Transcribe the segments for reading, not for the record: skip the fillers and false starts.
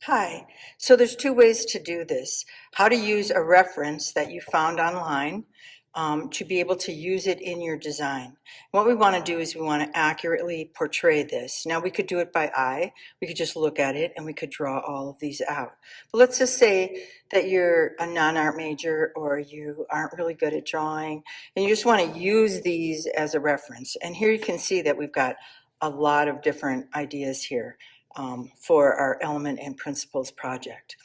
Hi. So there's two ways to do this. How to use a reference that you found online to be able to use it in your design. What we want to do is we want to accurately portray this. Now we could do it by eye. We could just look at it and we could draw all of these out. But let's just say that you're a non-art major or you aren't really good at drawing and you just want to use these as a reference. And here you can see that we've got a lot of different ideas here. For our element and principles project.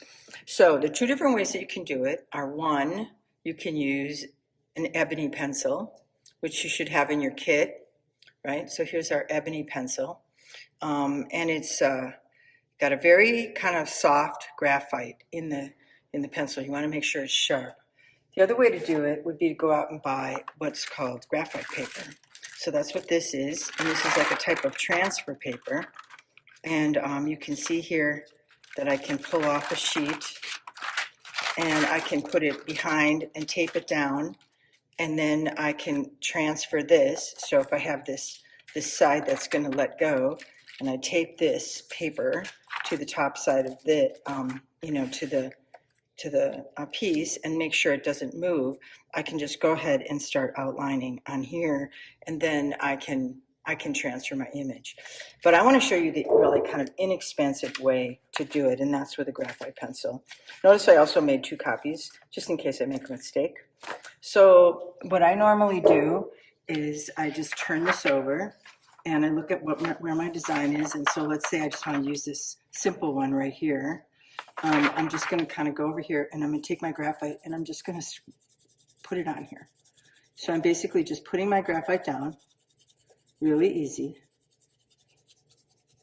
So the two different ways that you can do it are, one, you can use an ebony pencil, which you should have in your kit, right? So here's our ebony pencil. And it's got a very kind of soft graphite in the pencil. You want to make sure it's sharp. The other way to do it would be to go out and buy what's called graphite paper. So that's what this is. And this is like a type of transfer paper. And you can see here that I can pull off a sheet and I can put it behind and tape it down, and then I can transfer this. So if I have this side that's going to let go, and I tape this paper to the top side of the, to the piece and make sure it doesn't move, I can just go ahead and start outlining on here, and then I can transfer my image. But I want to show you the really kind of inexpensive way to do it, and that's with a graphite pencil. Notice I also made 2 copies, just in case I make a mistake. So what I normally do is I just turn this over, and I look at where my design is, and so let's say I just want to use this simple one right here. I'm just going to kind of go over here, and I'm going to take my graphite, and I'm just going to put it on here. So I'm basically just putting my graphite down, really easy.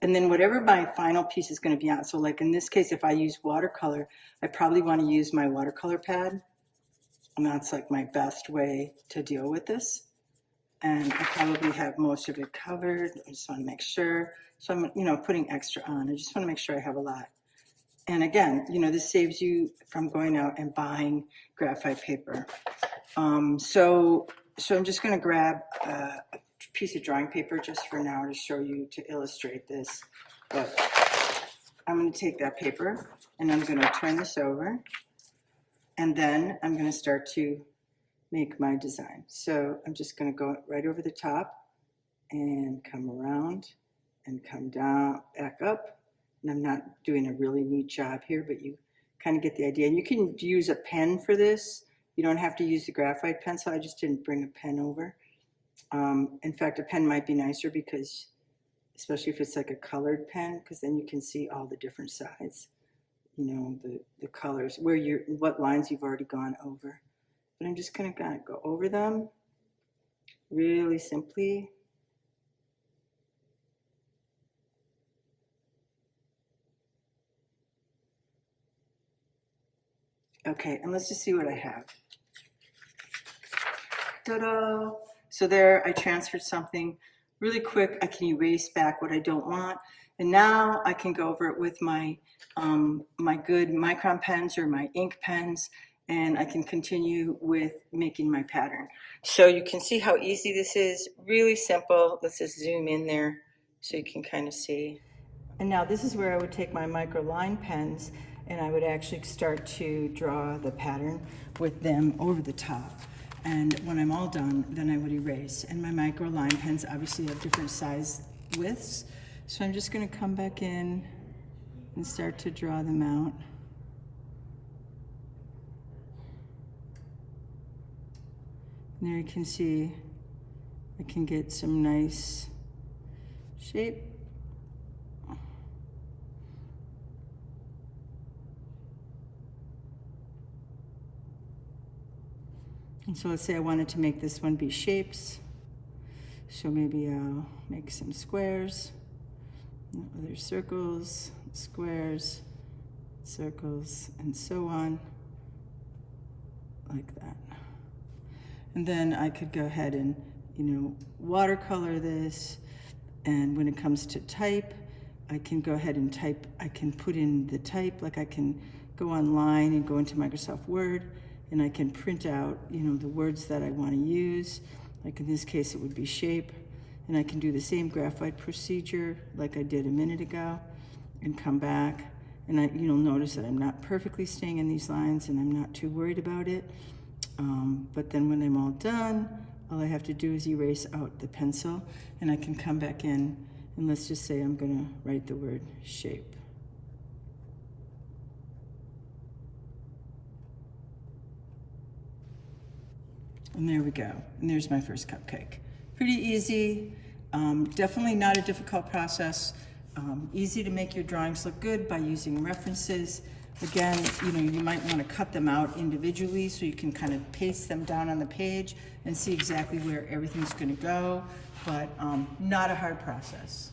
And then whatever my final piece is going to be on, so like in this case, if I use watercolor, I probably want to use my watercolor pad. And that's like my best way to deal with this. And I probably have most of it covered. I just want to make sure. So I'm, putting extra on. I just want to make sure I have a lot. And again, this saves you from going out and buying graphite paper. So I'm just going to grab a piece of drawing paper just for now to show you, to illustrate this. But I'm going to take that paper and I'm going to turn this over, and then I'm going to start to make my design. So I'm just going to go right over the top and come around and come down, back up. And I'm not doing a really neat job here, but you kind of get the idea. And you can use a pen for this. You don't have to use the graphite pencil. I just didn't bring a pen over. In fact, a pen might be nicer, because especially if it's like a colored pen, because then you can see all the different sides, the colors, what lines you've already gone over. But I'm just going to kind of go over them really simply. Okay, and let's just see what I have. Ta-da! So there, I transferred something really quick. I can erase back what I don't want. And now I can go over it with my my good micron pens or my ink pens, and I can continue with making my pattern. So you can see how easy this is, really simple. Let's just zoom in there so you can kind of see. And now this is where I would take my micro line pens and I would actually start to draw the pattern with them over the top. And when I'm all done, then I would erase. And my micro line pens obviously have different size widths. So I'm just going to come back in and start to draw them out. And there you can see I can get some nice shape. And so let's say I wanted to make this one be shapes. So maybe I'll make some squares, other circles, squares, circles, and so on, like that. And then I could go ahead and, watercolor this. And when it comes to type, I can go ahead and type. I can put in the type, like I can go online and go into Microsoft Word, and I can print out, the words that I want to use. Like in this case, it would be shape. And I can do the same graphite procedure like I did a minute ago and come back And you'll notice that I'm not perfectly staying in these lines and I'm not too worried about it. But then when I'm all done, all I have to do is erase out the pencil and I can come back in and let's just say I'm gonna write the word shape. And there we go. And there's my first cupcake. Pretty easy. Definitely not a difficult process. Easy to make your drawings look good by using references. Again, you might want to cut them out individually so you can kind of paste them down on the page and see exactly where everything's going to go, but not a hard process.